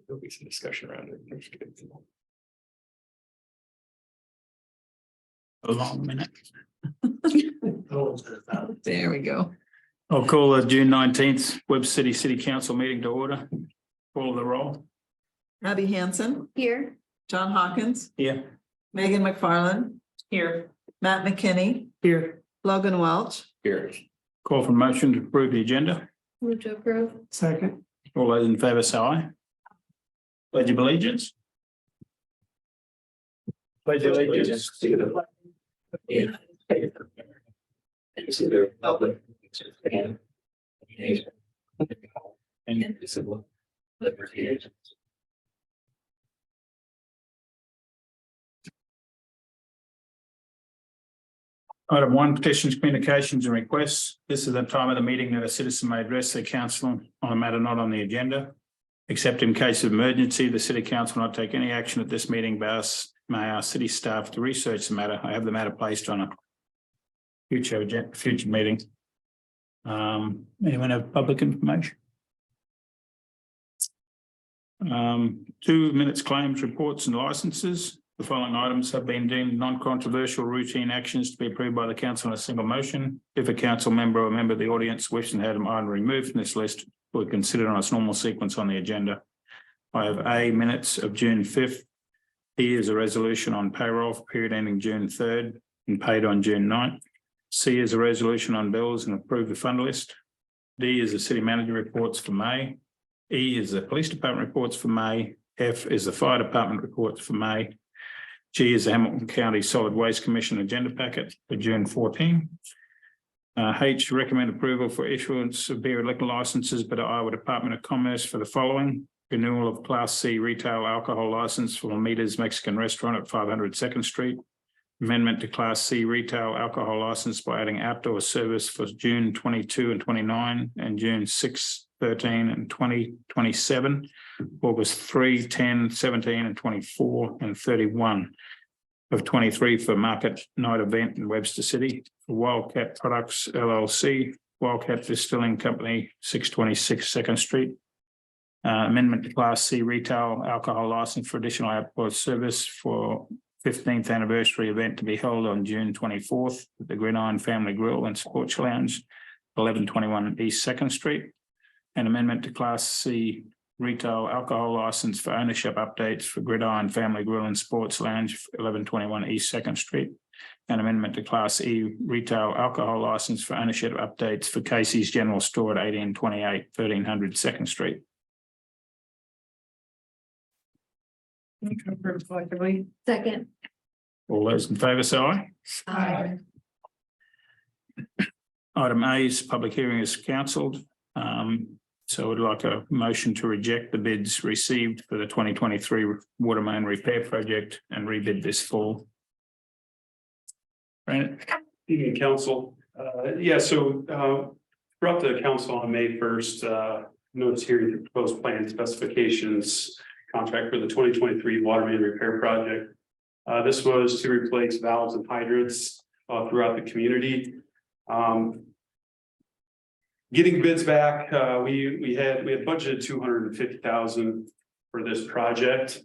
There'll be some discussion around it. A long minute. There we go. I'll call the June 19th Webster City Council meeting to order. Call the roll. Abby Hansen, Here. John Hawkins, Yeah. Megan McFarland. Here. Matt McKinney, Here. Logan Welch. Here. Call for motion to approve the agenda. Move to approve. Second. All those in favour say aye. Pledge of allegiance. Pledge of allegiance. To the flag of the United States of America, and to the republic which is in the nation under God, indivisible, with liberty and justice. Item 1, petitions, communications and requests. This is the time of the meeting that a citizen may address the council on a matter not on the agenda. Except in case of emergency, the city council will not take any action at this meeting, but may ask city staff to research the matter. I have the matter placed on a future meeting. Anyone have public information? 2 minutes claims, reports and licenses. The following items have been deemed non-controversial routine actions to be approved by the council in a single motion. If a council member or a member of the audience wishes to have an item removed from this list, we'll consider it on its normal sequence on the agenda. I have A, minutes of June 5th. E is a resolution on payroll for period ending June 3rd and paid on June 9th. C is a resolution on bills and approve the fund list. D is the city manager reports for May. E is the police department reports for May. F is the fire department reports for May. G is the Hamilton County Solid Waste Commission agenda packet for June 14. H, recommend approval for issuance of beer and liquor licenses by the Iowa Department of Commerce for the following: renewal of Class C retail alcohol license for Lamitas Mexican Restaurant at 500 2nd Street. Amendment to Class C retail alcohol license by adding outdoor service for June 22 and 29 and June 6, 13 and 20, 27, August 3, 10, 17 and 24 and 31 of 23 for market night event in Webster City. For Wildcat Products LLC, Wildcat Distilling Company, 626 2nd Street. Amendment to Class C retail alcohol license for additional outdoor service for 15th anniversary event to be held on June 24th at the Gridiron Family Grill and Sports Lounge, 1121 East 2nd Street. An amendment to Class C retail alcohol license for ownership updates for Gridiron Family Grill and Sports Lounge, 1121 East 2nd Street. An amendment to Class E retail alcohol license for ownership updates for Casey's General Store at 1828 1300 2nd Street. Second. All those in favour say aye. Aye. Item A is public hearing is cancelled. So I'd like a motion to reject the bids received for the 2023 water main repair project and rebid this fall. Right. Evening, council. So brought to the council on May 1st, notice here the proposed plan specifications contract for the 2023 water main repair project. This was to replace valves and hydrants throughout the community. Getting bids back, we had budgeted $250,000 for this project,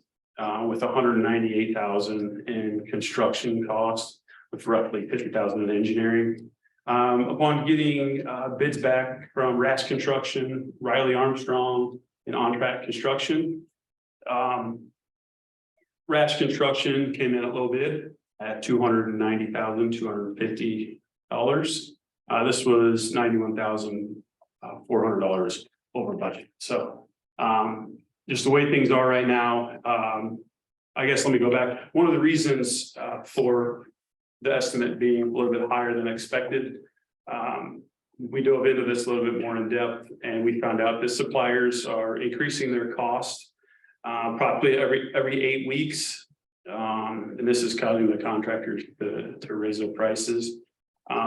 with $198,000 in construction costs, with roughly $50,000 in engineering. Upon getting bids back from Rass Construction, Riley Armstrong, and On Track Construction, Rass Construction came in a little bit at $290,250. This was $91,400 over budget. So just the way things are right now, I guess let me go back. One of the reasons for the estimate being a little bit higher than expected, we dove into this a little bit more in depth, and we found out that suppliers are increasing their cost probably every 8 weeks. And this is causing the contractors to raise their prices.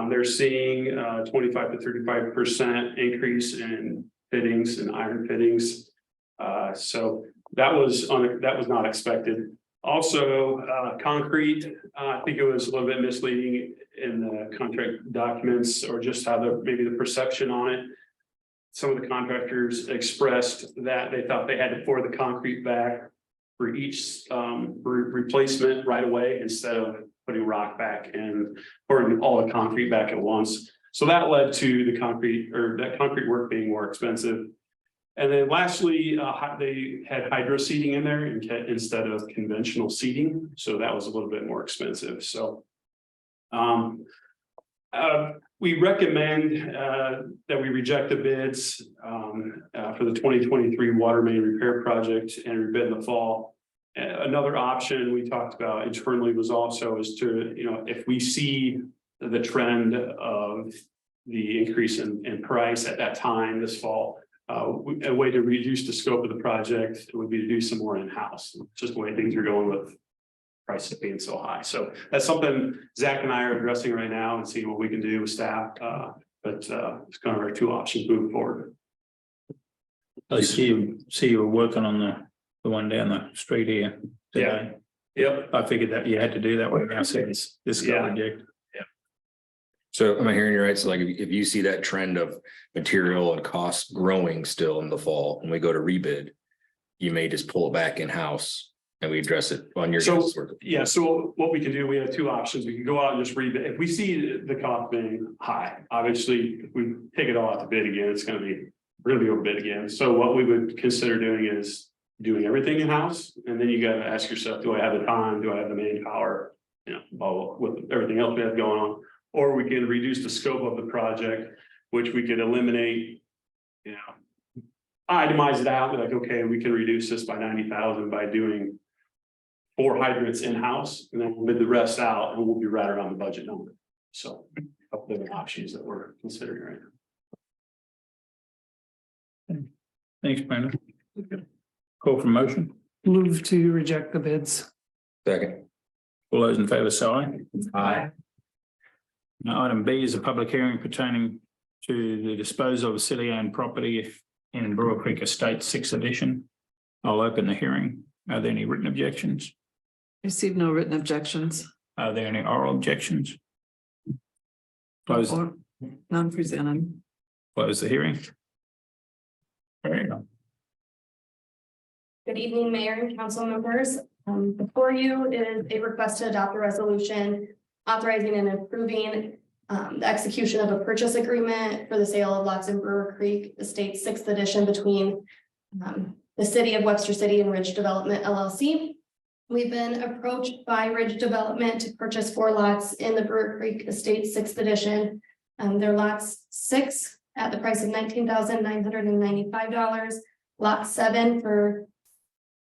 They're seeing 25 to 35% increase in fittings and iron fittings. So that was not expected. Also, concrete, I think it was a little bit misleading in the contract documents, or just how maybe the perception on it. some of the contractors expressed that they thought they had to pour the concrete back for each replacement right away instead of putting rock back and pouring all the concrete back at once. So that led to the concrete work being more expensive. And then lastly, they had hydro seeding in there instead of conventional seeding. So that was a little bit more expensive. So we recommend that we reject the bids for the 2023 water main repair project and rebid in the fall. Another option we talked about internally was also is to, if we see the trend of the increase in price at that time this fall, a way to reduce the scope of the project would be to do some more in-house, just the way things are going with prices being so high. So that's something Zach and I are addressing right now and seeing what we can do with staff. But it's kind of our two options moving forward. I see you were working on the one down the street here today. Yep. I figured that you had to do that when I said this got rejected. So am I hearing you right? So like if you see that trend of material and costs growing still in the fall, when we go to rebid, you may just pull it back in-house and we address it on your. So what we can do, we have two options. We can go out and just rebid. If we see the cost being high, obviously, if we take it all out to bid again, we're gonna be overbid again. So what we would consider doing is doing everything in-house. And then you gotta ask yourself, do I have the time? Do I have the manpower? With everything else we have going on. Or we can reduce the scope of the project, which we could eliminate, itemize it out, be like, okay, we can reduce this by 90,000 by doing 4 hydrants in-house, and then we'll bid the rest out and we'll be right around the budget number. So a couple different options that we're considering right now. Thanks, Brandon. Call for motion. Move to reject the bids. Second. All those in favor say aye. Aye. Now, item B is a public hearing pertaining to the disposal of city-owned property in Brewer Creek Estate 6th edition. I'll open the hearing. Are there any written objections? Receive no written objections. Are there any oral objections? Close None presented. the hearing. Very good. Good evening, Mayor and council members. Before you is a request to adopt a resolution authorizing and approving the execution of a purchase agreement for the sale of lots in Brewer Creek Estate 6th edition between the city of Webster City and Ridge Development LLC. We've been approached by Ridge Development to purchase 4 lots in the Brewer Creek Estate 6th edition. They're lots 6 at the price of $19,995, lot 7 for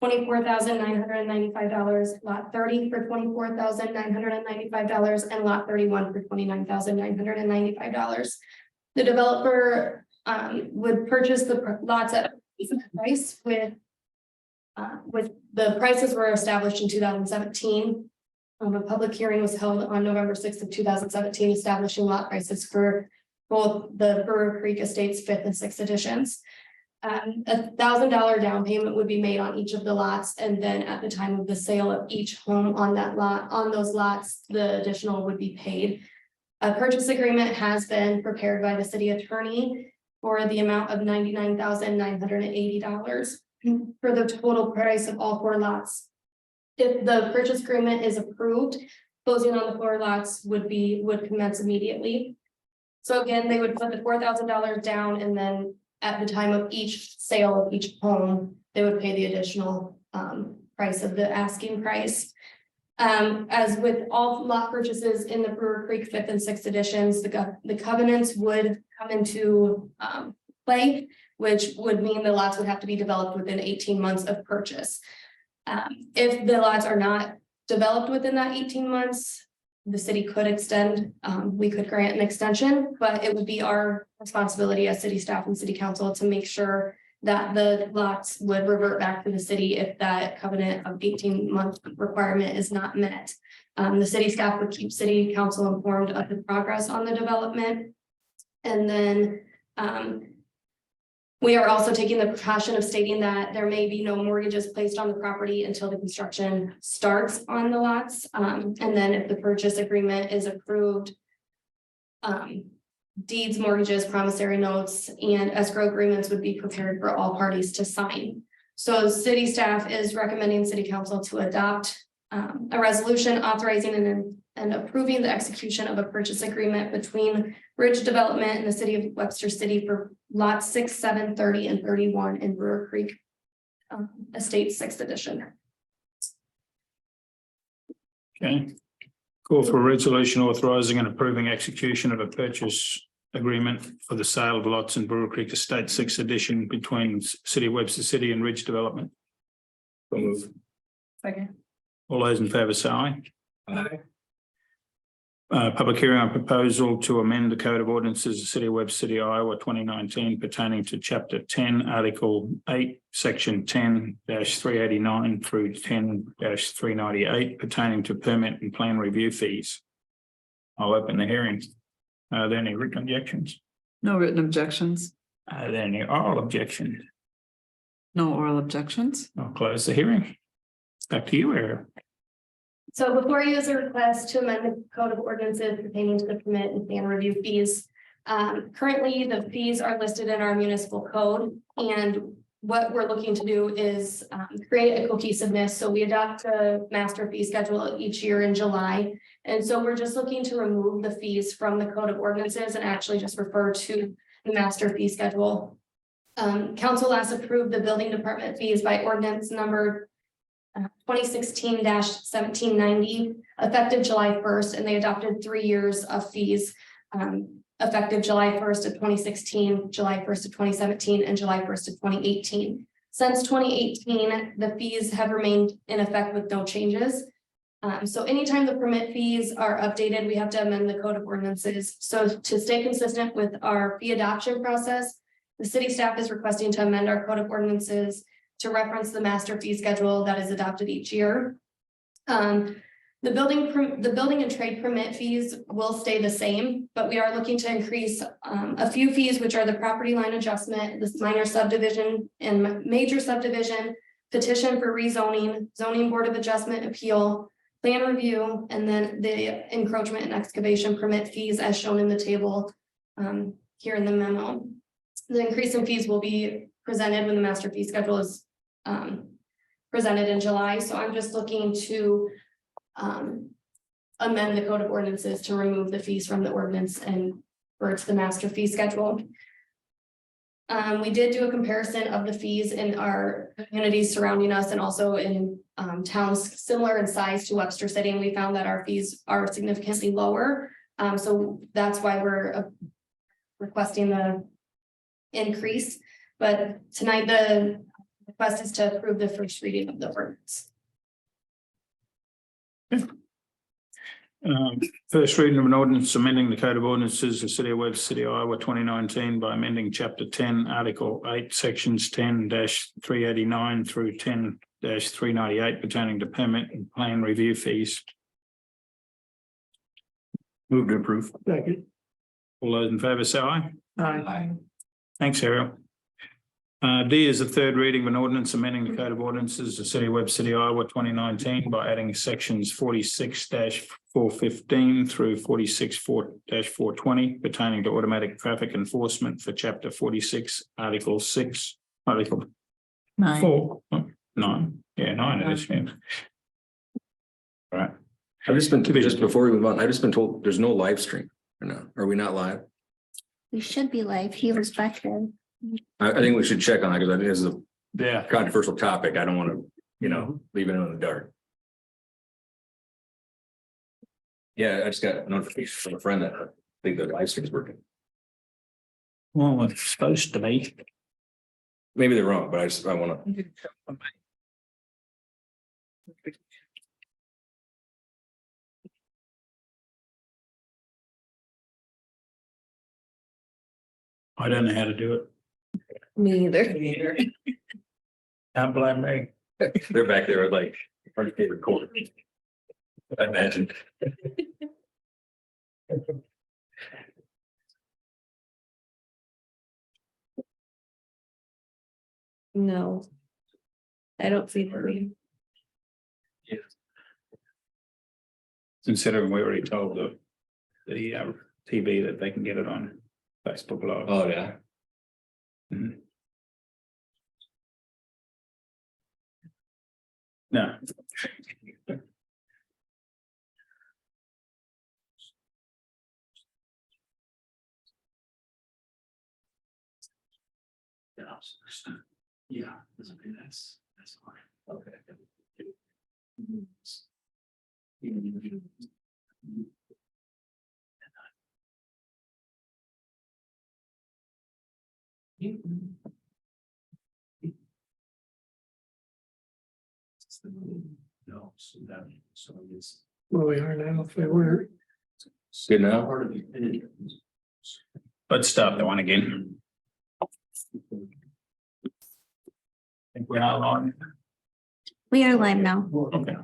$24,995, lot 30 for $24,995, and lot 31 for $29,995. The developer would purchase the lots at a price with the prices were established in 2017. A public hearing was held on November 6th of 2017, establishing lot prices for both the Brewer Creek Estates 5th and 6th editions. $1,000 down payment would be made on each of the lots, and then at the time of the sale of each home on that lot, on those lots, the additional would be paid. A purchase agreement has been prepared by the city attorney for the amount of $99,980 for the total price of all 4 lots. If the purchase agreement is approved, closing on the 4 lots would commence immediately. So again, they would put the $4,000 down, and then at the time of each sale of each home, they would pay the additional price of the asking price. As with all lot purchases in the Brewer Creek 5th and 6th editions, the covenants would come into play, which would mean the lots would have to be developed within 18 months of purchase. If the lots are not developed within that 18 months, the city could extend, we could grant an extension, but it would be our responsibility as city staff and city council to make sure that the lots would revert back to the city if that covenant of 18-month requirement is not met. The city staff would keep city council informed of the progress on the development. And then we are also taking the precaution of stating that there may be no mortgages placed on the property until the construction starts on the lots. And then if the purchase agreement is approved, deeds, mortgages, promissory notes, and escrow agreements would be prepared for all parties to sign. So city staff is recommending city council to adopt a resolution authorizing and approving the execution of a purchase agreement between Ridge Development and the city of Webster City for lots 6, 7, 30, and 31 in Brewer Creek Estate 6th edition. Okay. Call for a resolution authorising and approving execution of a purchase agreement for the sale of lots in Brewer Creek Estate 6th edition between City of Webster City and Ridge Development. So move. Second. All those in favour say aye. Aye. Public hearing on proposal to amend the Code of Ordinances of the City of Webster City, Iowa 2019 pertaining to Chapter 10, Article 8, Section 10-389 through 10-398 pertaining to permit and plan review fees. I'll open the hearing. Are there any written objections? No written objections. Are there any oral objections? No oral objections. I'll close the hearing. Back to you, Ariel. So before you is a request to amend the code of ordinances pertaining to the permit and plan review fees. Currently, the fees are listed in our municipal code, and what we're looking to do is create a cohesiveness. So we adopt a master fee schedule each year in July. And so we're just looking to remove the fees from the code of ordinances and actually just refer to the master fee schedule. Council last approved the building department fees by ordinance number 2016-1790 effective July 1st, and they adopted 3 years of fees effective July 1st of 2016, July 1st of 2017, and July 1st of 2018. Since 2018, the fees have remained in effect with no changes. So anytime the permit fees are updated, we have to amend the code of ordinances. So to stay consistent with our fee adoption process, the city staff is requesting to amend our code of ordinances to reference the master fee schedule that is adopted each year. The building and trade permit fees will stay the same, but we are looking to increase a few fees, which are the property line adjustment, this minor subdivision and major subdivision, petition for rezoning, zoning board of adjustment appeal, plan review, and then the encroachment and excavation permit fees as shown in the table here in the memo. The increase in fees will be presented when the master fee schedule is presented in July. So I'm just looking to amend the code of ordinances to remove the fees from the ordinance and refer to the master fee schedule. We did do a comparison of the fees in our communities surrounding us and also in towns similar in size to Webster City, and we found that our fees are significantly lower. So that's why we're requesting the increase. But tonight the request is to approve the first reading of the ordinance. First reading of an ordinance amending the Code of Ordinances of the City of Webster City, Iowa 2019 by amending Chapter 10, Article 8, Sections 10-389 through 10-398 pertaining to permit and plan review fees. Move to approve. Second. All those in favour say aye. Aye. Thanks, Ariel. D is the third reading of an ordinance amending the Code of Ordinances of the City of Webster City, Iowa 2019 by adding sections 46-415 through 46-420 pertaining to automatic traffic enforcement for Chapter 46, Article 6, Article 4, 9. Yeah, 9 it is. Yeah. All right. I've just been, just before we move on, I've just been told there's no live stream. Or no, are we not live? We should be live. He was back there. I think we should check on it because I think this is a Yeah. controversial topic. I don't want to, leave it in the dark. Yeah, I just got a notification from a friend that I think the live stream is working. Well, it's supposed to be. Maybe they're wrong, but I want to. I don't know how to do it. Me either. Can't blame me. They're back there at like our favorite corner. I imagine. No, I don't see the. Considering we already told the TV that they can get it on Facebook Live. Oh, yeah. Mhm. No. Yeah. That's fine. Okay. No, so that, so it's. Well, we are now, if we were. Good now. Part of the. Let's start that one again. I think we are on. We are live now. Okay.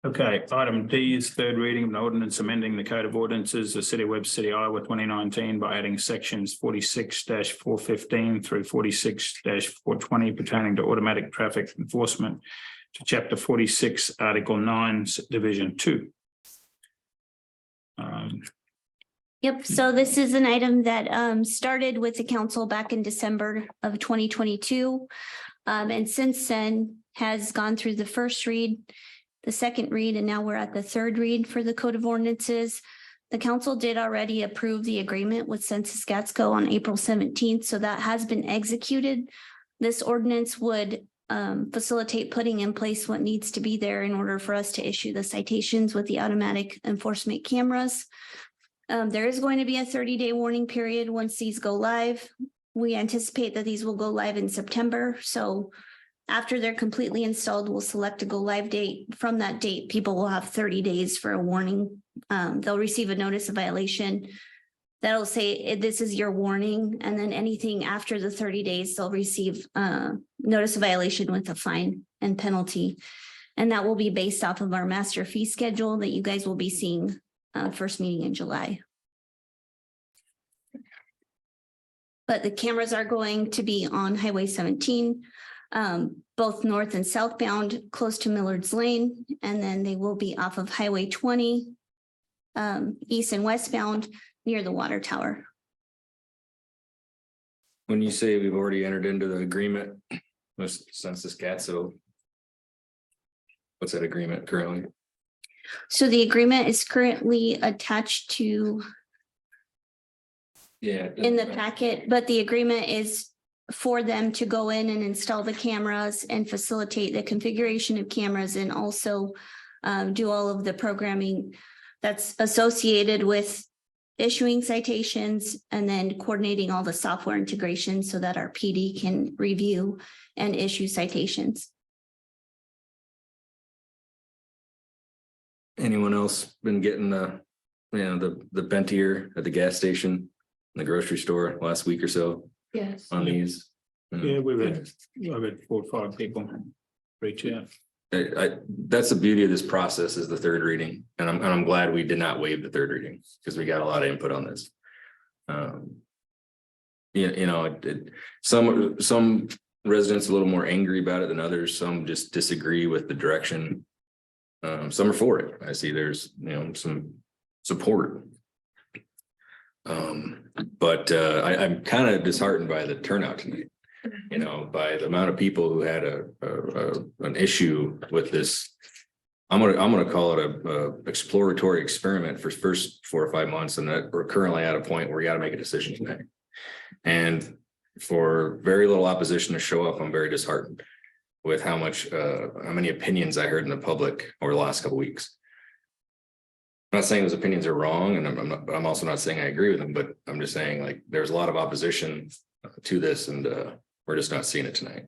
Okay, item D is third reading of an ordinance amending the code of ordinances, the city of Webster City, Iowa, 2019 by adding sections 46-415 through 46-420 pertaining to automatic traffic enforcement to chapter 46, article 9, division 2. Yep, so this is an item that started with the council back in December of 2022. And since then has gone through the first read, the second read, and now we're at the third read for the Code of Ordinances. The council did already approve the agreement with Census Gatsco on April 17th, so that has been executed. This ordinance would facilitate putting in place what needs to be there in order for us to issue the citations with the automatic enforcement cameras. There is going to be a 30-day warning period once these go live. We anticipate that these will go live in September, so after they're completely installed, we'll select a go live date. From that date, people will have 30 days for a warning. They'll receive a notice of violation that'll say, this is your warning. And then anything after the 30 days, they'll receive notice of violation with a fine and penalty. And that will be based off of our master fee schedule that you guys will be seeing first meeting in July. But the cameras are going to be on Highway 17. Both north and southbound, close to Millard's Lane, and then they will be off of Highway 20, east and westbound near the water tower. When you say we've already entered into the agreement with Census Gatsco, what's that agreement currently? So the agreement is currently attached to in the packet, but the agreement is for them to go in and install the cameras and facilitate the configuration of cameras and also do all of the programming that's associated with issuing citations and then coordinating all the software integration so that our PD can review and issue citations. Anyone else been getting the bent ear at the gas station, in the grocery store last week or so? Yes. On these. Yeah, I've had 4 or 5 people reach out. That's the beauty of this process is the third reading, and I'm glad we did not waive the third reading because we got a lot of input on this. Some residents a little more angry about it than others. Some just disagree with the direction. Some are for it. I see there's some support. But I'm kind of disheartened by the turnout tonight, by the amount of people who had an issue with this. I'm gonna call it a exploratory experiment for first 4 or 5 months, and that we're currently at a point where we got to make a decision tonight. And for very little opposition to show up, I'm very disheartened with how many opinions I heard in the public over the last couple of weeks. I'm not saying those opinions are wrong, and I'm also not saying I agree with them, but I'm just saying like there's a lot of opposition to this, and we're just not seeing it tonight.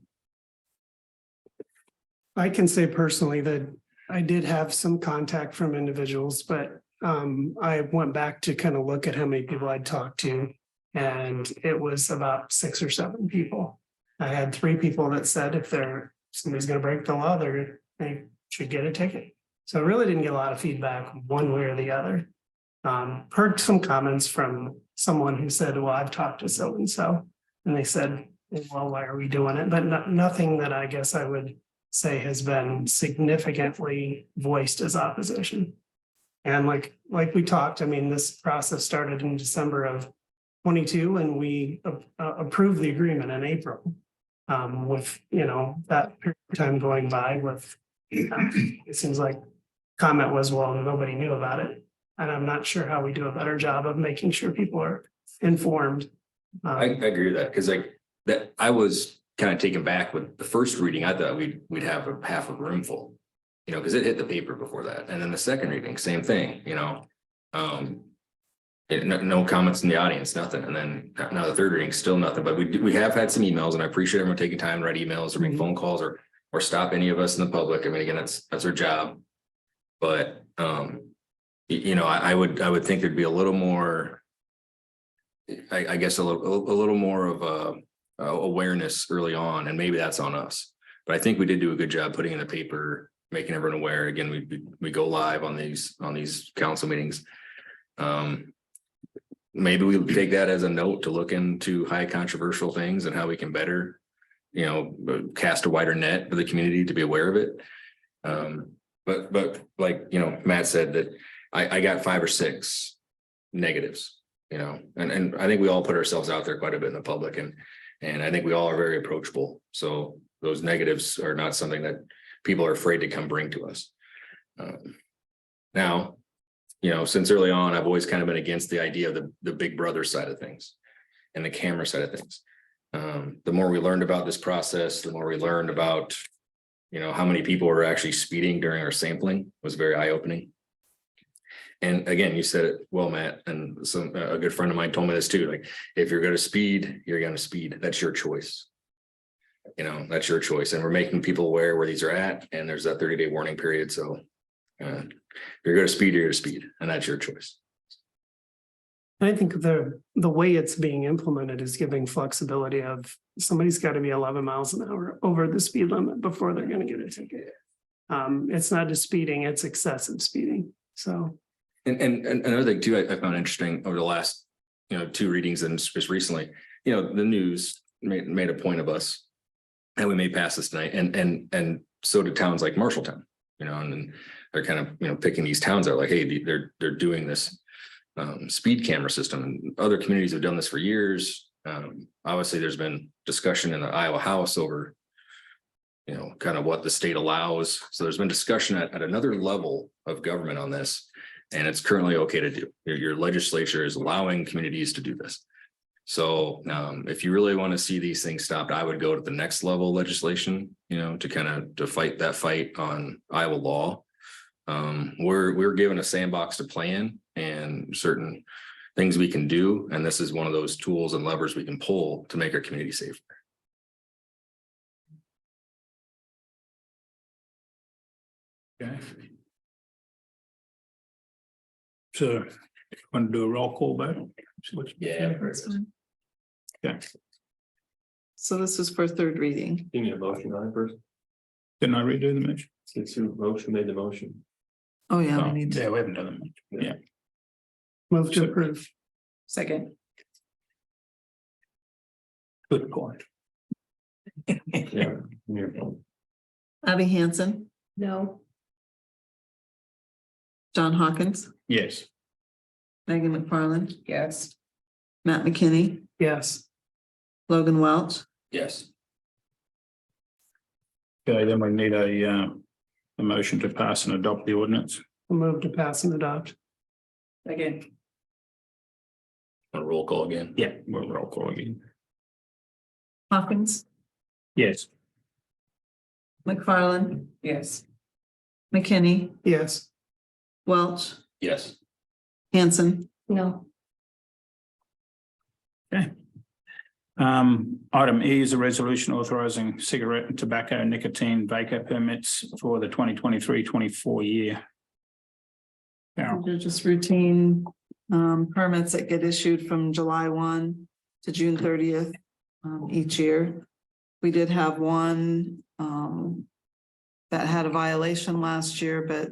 I can say personally that I did have some contact from individuals, but I went back to kind of look at how many people I'd talked to, and it was about 6 or 7 people. I had 3 people that said if somebody's going to break the law, they should get a ticket. So I really didn't get a lot of feedback one way or the other. Heard some comments from someone who said, well, I've talked to so-and-so, and they said, well, why are we doing it? But nothing that I guess I would say has been significantly voiced as opposition. And like we talked, I mean, this process started in December of 22 and we approved the agreement in April. With, that period of time going by with, it seems like comment was, well, nobody knew about it. And I'm not sure how we do a better job of making sure people are informed. I agree with that, because that I was kind of taken back with the first reading. I thought we'd have a half a room full, because it hit the paper before that. And then the second reading, same thing, no comments in the audience, nothing. And then now the third reading, still nothing. But we have had some emails, and I appreciate everyone taking time to write emails or make phone calls or stop any of us in the public. I mean, again, that's our job. But I would think there'd be a little more, I guess a little more of awareness early on, and maybe that's on us. But I think we did do a good job putting in the paper, making everyone aware. Again, we go live on these council meetings. Maybe we'll take that as a note to look into high controversial things and how we can better, cast a wider net for the community to be aware of it. But like, Matt said that I got 5 or 6 negatives, and I think we all put ourselves out there quite a bit in the public, and I think we all are very approachable. So those negatives are not something that people are afraid to come bring to us. Now, since early on, I've always kind of been against the idea of the big brother side of things and the camera side of things. The more we learned about this process, the more we learned about, how many people were actually speeding during our sampling was very eye-opening. And again, you said it well, Matt, and a good friend of mine told me this too. Like, if you're going to speed, you're going to speed. That's your choice. That's your choice. And we're making people aware where these are at. And there's that 30-day warning period. So if you're going to speed, you're going to speed, and that's your choice. I think the way it's being implemented is giving flexibility of somebody's got to be 11 miles an hour over the speed limit before they're going to get a ticket. It's not just speeding, it's excessive speeding. So. And another thing too, I found interesting over the last, 2 readings and just recently, the news made a point of us and we may pass this tonight, and so did towns like Marshalltown, and then they're kind of, picking these towns out like, hey, they're doing this speed camera system, and other communities have done this for years. Obviously there's been discussion in the Iowa House over, kind of what the state allows. So there's been discussion at another level of government on this, and it's currently okay to do. Your legislature is allowing communities to do this. So if you really want to see these things stopped, I would go to the next level of legislation, to fight that fight on Iowa law. We're given a sandbox to play in and certain things we can do. And this is one of those tools and levers we can pull to make our community safer. Okay. So, want to do a roll call vote? Yeah. Okay. So this is for third reading. You need a motion on it first. Didn't I redo the motion? Since who made the motion? Oh, yeah, Oh, we need yeah, to. we haven't done the motion. Yeah. Move to approve. Second. Good point. Yeah. Abby Hansen, No. John Hawkins, Yes. Megan McFarland. Yes. Matt McKinney, Yes. Logan Welch, Yes. Okay, then we need a motion to pass and adopt the ordinance. Move to pass and adopt. Again. A roll call again. Yeah, we'll roll call again. Hawkins, Yes. McFarland. Yes. McKinney, Yes. Welch, Yes. Hansen. No. Okay. Item E is a resolution authorizing cigarette and tobacco nicotine vapor permits for the 2023-24 year. Carol. They're just routine permits that get issued from July 1 to June 30th each year. We did have one that had a violation last year, but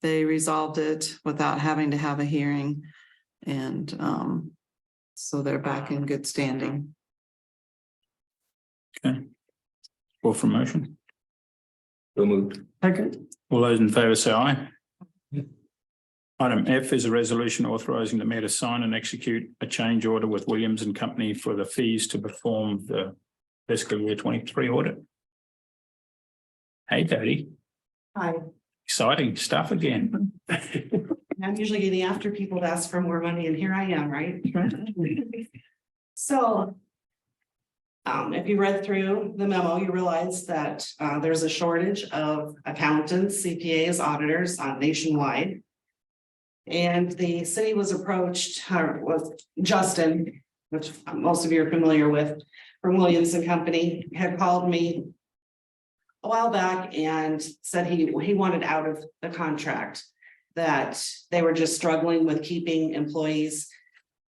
they resolved it without having to have a hearing. And so they're back in good standing. Okay. Call for motion. So moved. Second. All those in favor say aye. Item F is a resolution authorising the mayor to sign and execute a change order with Williams and Company for the fees to perform the fiscal year 23 audit. Hey, Daddy, Hi, exciting stuff again. I'm usually getting after people to ask for more money and here I am, right? So. If you read through the memo, you realize that there's a shortage of accountants, CPAs, auditors nationwide. And the city was approached, was Justin, which most of you are familiar with, from Williams and Company, had called me a while back and said he wanted out of the contract, that they were just struggling with keeping employees.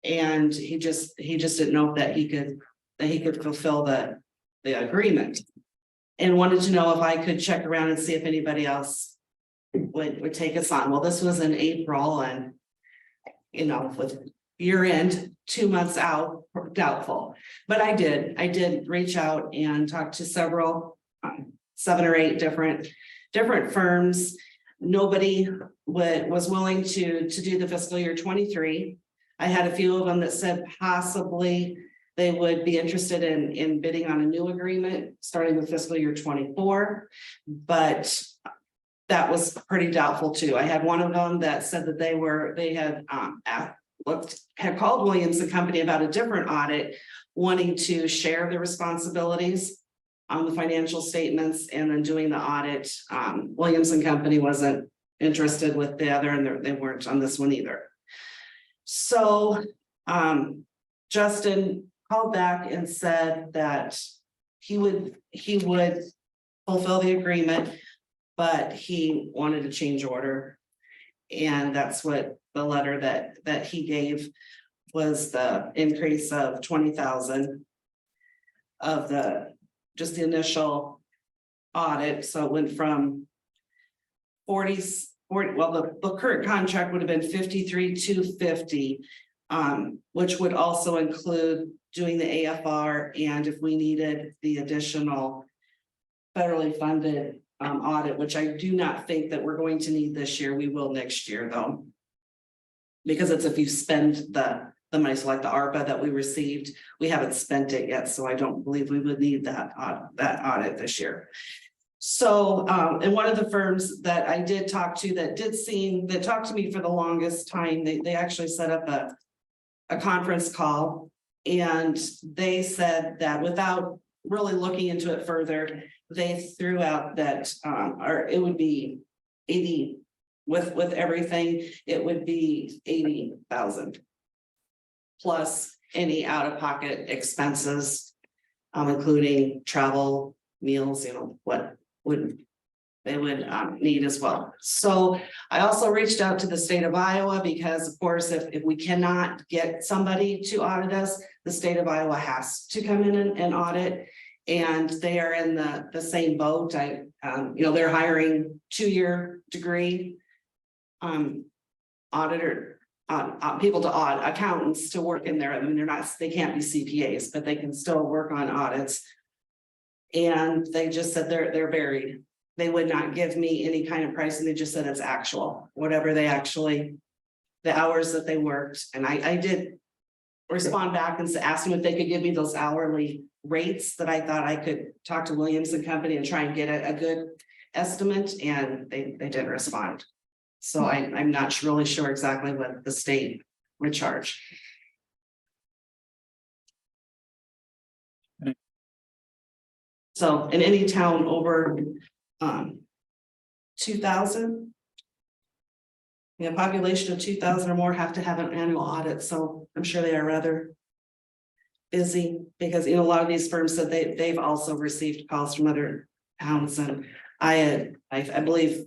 And he just didn't know that he could fulfill the agreement. And wanted to know if I could check around and see if anybody else would take us on. Well, this was in April and, with year end, 2 months out, doubtful. But I did reach out and talk to several, 7 or 8 different firms. Nobody was willing to do the fiscal year 23. I had a few of them that said possibly they would be interested in bidding on a new agreement, starting with fiscal year 24, but that was pretty doubtful too. I had one of them that said that they had called Williams and Company about a different audit, wanting to share the responsibilities on the financial statements and then doing the audit. Williams and Company wasn't interested with the other, and they weren't on this one either. So Justin called back and said that he would fulfill the agreement, but he wanted a change order. And that's what the letter that he gave was, the increase of 20,000 of the initial audit. So it went from 40, well, the current contract would have been 53,250, which would also include doing the AFR, and if we needed the additional federally funded audit, which I do not think that we're going to need this year. We will next year though, because it's if you spend the money, so like the ARPA that we received, we haven't spent it yet, so I don't believe we would need that audit this year. So, and one of the firms that I did talk to that talked to me for the longest time, they actually set up a conference call, and they said that without really looking into it further, they threw out that, or it would be 80 with everything, it would be 80,000 plus any out-of-pocket expenses, including travel, meals, what they would need as well. So I also reached out to the state of Iowa, because of course, if we cannot get somebody to audit us, the state of Iowa has to come in and audit. And they are in the same boat. They're hiring 2-year degree auditor, people to audit, accountants to work in there. I mean, they can't be CPAs, but they can still work on audits. And they just said they're buried. They would not give me any kind of price, and they just said it's actual, whatever they actually, the hours that they worked. And I did respond back and ask them if they could give me those hourly rates, that I thought I could talk to Williams and Company and try and get a good estimate, and they didn't respond. So I'm not really sure exactly what the state would charge. So in any town over 2,000, population of 2,000 or more have to have an annual audit. So I'm sure they are rather busy, because a lot of these firms said they've also received calls from other towns. And I believe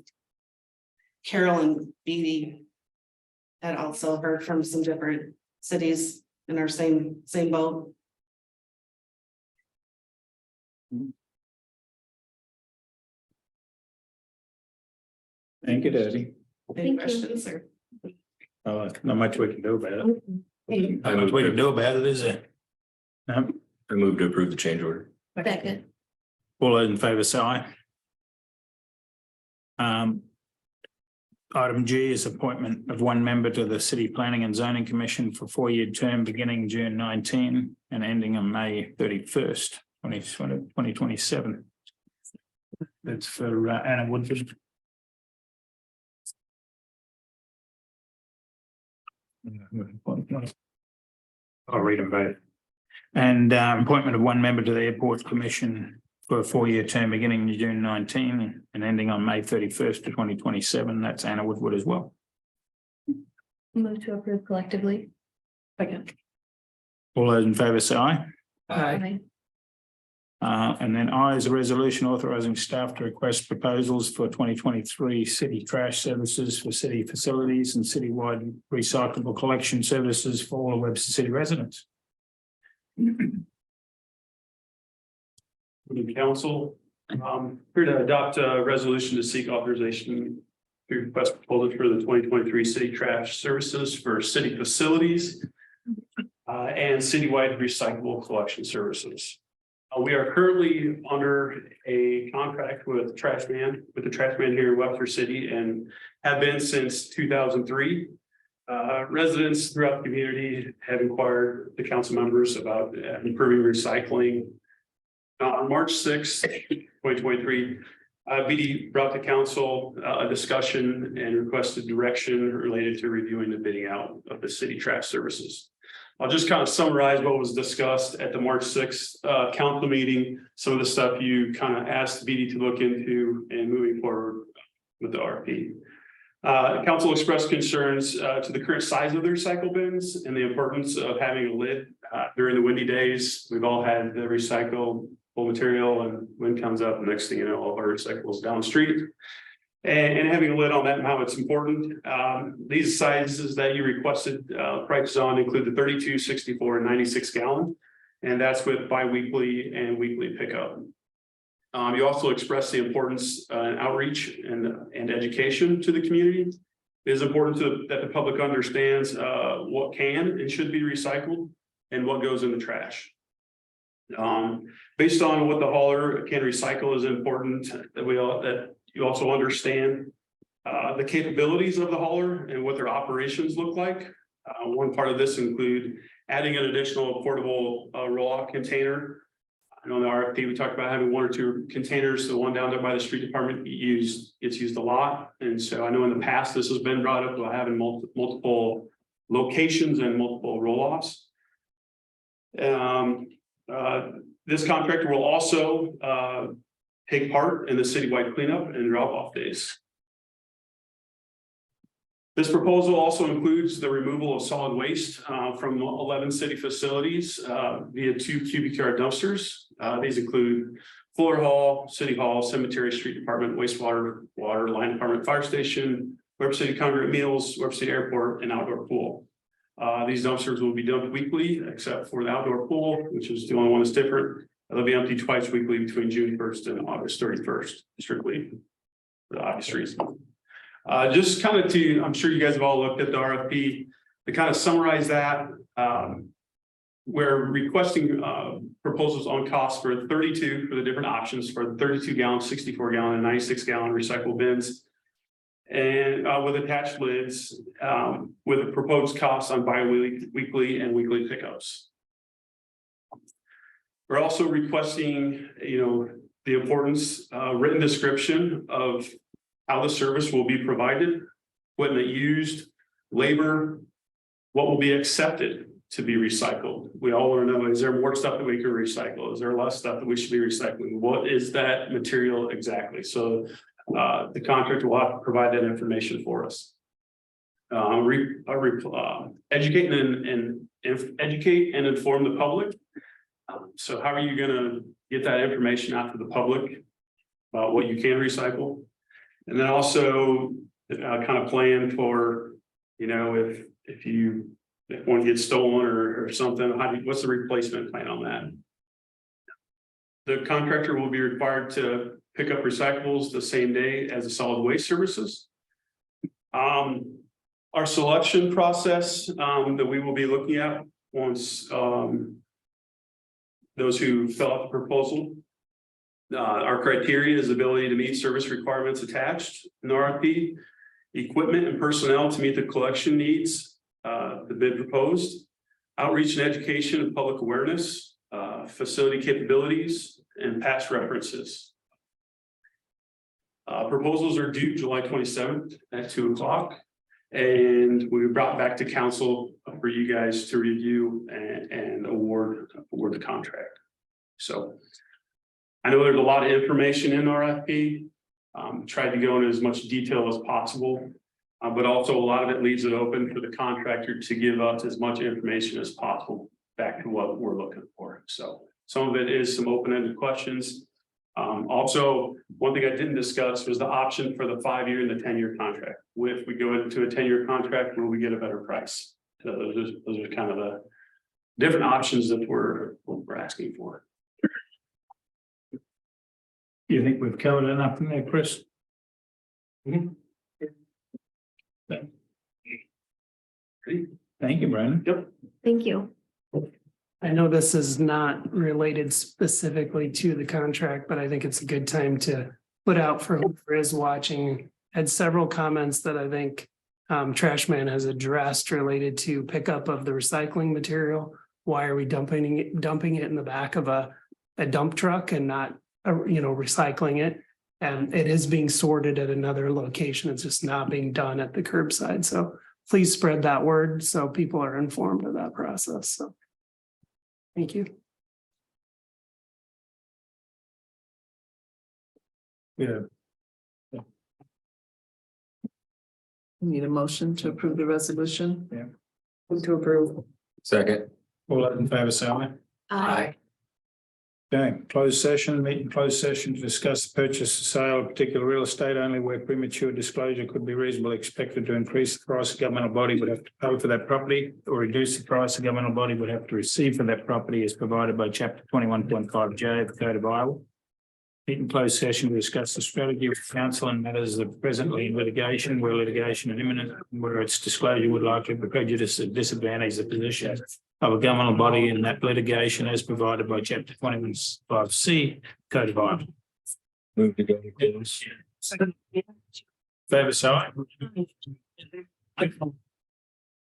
Carol and Beatty had also heard from some different cities in our same boat. Thank you, Daddy. Any Thank you. questions or? Not much we can do about it. Mhm. Not much we can do about it, is there? No. I move to approve the change order. Second. All those in favour say aye. Item G is appointment of one member to the City Planning and Zoning Commission for 4-year term beginning June 19 and ending on May 31st, 2027. That's for Anna Woodford. I'll read them both. And appointment of one member to the Airport Commission for a 4-year term beginning June 19 and ending on May 31st, 2027. That's Anna Woodward as well. Move to approve collectively. Second. All those in favour say aye. Aye. And then I is a resolution authorising staff to request proposals for 2023 city trash services for city facilities and citywide recyclable collection services for all of Webster City residents. Good evening, council. Here to adopt a resolution to seek authorization to request proposals for the 2023 city trash services for city facilities and citywide recyclable collection services. We are currently under a contract with the trash man here in Webster City and have been since 2003. Residents throughout the community have inquired the council members about improving recycling. On March 6th, 2023, BD brought to council a discussion and requested direction related to reviewing the bidding out of the city trash services. I'll just kind of summarize what was discussed at the March 6th council meeting, some of the stuff you kind of asked BD to look into and moving forward with the RFP. Council expressed concerns to the current size of the recycle bins and the importance of having a lid during the windy days. We've all had the recycled material and wind comes up, and next thing you know, all of our recyclables down the street. And having a lid on that and how it's important. These sizes that you requested prices on include the 32, 64, and 96 gallon. And that's with bi-weekly and weekly pickup. You also expressed the importance and outreach and education to the community. It is important that the public understands what can and should be recycled and what goes in the trash. Based on what the hauler can recycle is important that you also understand the capabilities of the hauler and what their operations look like. One part of this include adding an additional portable roll-off container. I know in the RFP, we talked about having 1 or 2 containers. The one down there by the street department gets used a lot. And so I know in the past, this has been brought up about having multiple locations and multiple roll-offs. This contractor will also take part in the citywide cleanup and drop-off days. This proposal also includes the removal of solid waste from 11 city facilities via 2 cubic yard dumpsters. These include Fuller Hall, City Hall, Cemetery, Street Department, Wastewater, Water, Line Department, Fire Station, Webster City Congregate Meals, Webster City Airport, and Outdoor Pool. These dumpsters will be dumped weekly, except for the outdoor pool, which is the only one that's different. They'll be empty twice weekly between June 1st and August 31st, strictly for the obvious reason. Just kind of I'm sure you guys have all looked at the RFP to kind of summarize that. We're requesting proposals on cost for 32 for the different options for the 32 gallon, 64 gallon, and 96 gallon recycle bins. And with attached lids, with a proposed cost on bi-weekly and weekly pickups. We're also requesting, the importance, written description of how the service will be provided, equipment used, labor, what will be accepted to be recycled. We all want to know, is there more stuff that we can recycle? Is there less stuff that we should be recycling? What is that material exactly? So the contractor will have to provide that information for us. Educate and inform the public. So how are you going to get that information out to the public about what you can recycle? And then also kind of plan for, if one gets stolen or something, what's the replacement plan on that? The contractor will be required to pick up recyclables the same day as the solid waste services. Our selection process that we will be looking at once those who fill out the proposal. Our criteria is ability to meet service requirements attached in the RFP equipment and personnel to meet the collection needs, the bid proposed, outreach and education and public awareness, facility capabilities, and past references. Proposals are due July 27th at 2 o'clock. And we brought back to council for you guys to review and award the contract. So I know there's a lot of information in RFP. Tried to go into as much detail as possible, but also a lot of it leaves it open for the contractor to give us as much information as possible back to what we're looking for. So some of it is some open-ended questions. Also, one thing I didn't discuss was the option for the 5-year and the 10-year contract. If we go into a 10-year contract, will we get a better price? So those are kind of the different options that we're asking for. You think we've covered enough in there, Chris? Thank you, Brandon. Yep. Thank you. I know this is not related specifically to the contract, but I think it's a good time to put out for whoever is watching. Had several comments that I think Trashman has addressed related to pickup of the recycling material. Why are we dumping it in the back of a dump truck and not, recycling it? And it is being sorted at another location. It's just not being done at the curbside. So please spread that word so people are informed of that process. So thank you. Yeah. Need a motion to approve the resolution? Yeah. Move to approve. Second. All those in favor, say aye. Aye. Okay, closed session, meeting closed session to discuss the purchase or sale of particular real estate only where premature disclosure could be reasonably expected to increase the price a governmental body would have to pay for that property or reduce the price a governmental body would have to receive for that property as provided by chapter 21.5J of the Code of Iowa. Meeting closed session to discuss the strategy of council and matters that are presently in litigation, where litigation is imminent, whether its disclosure would likely prejudice or disadvantage the position of a governmental body in that litigation as provided by chapter 21.5C Code of Iowa. Move to go to close. Favor, say aye.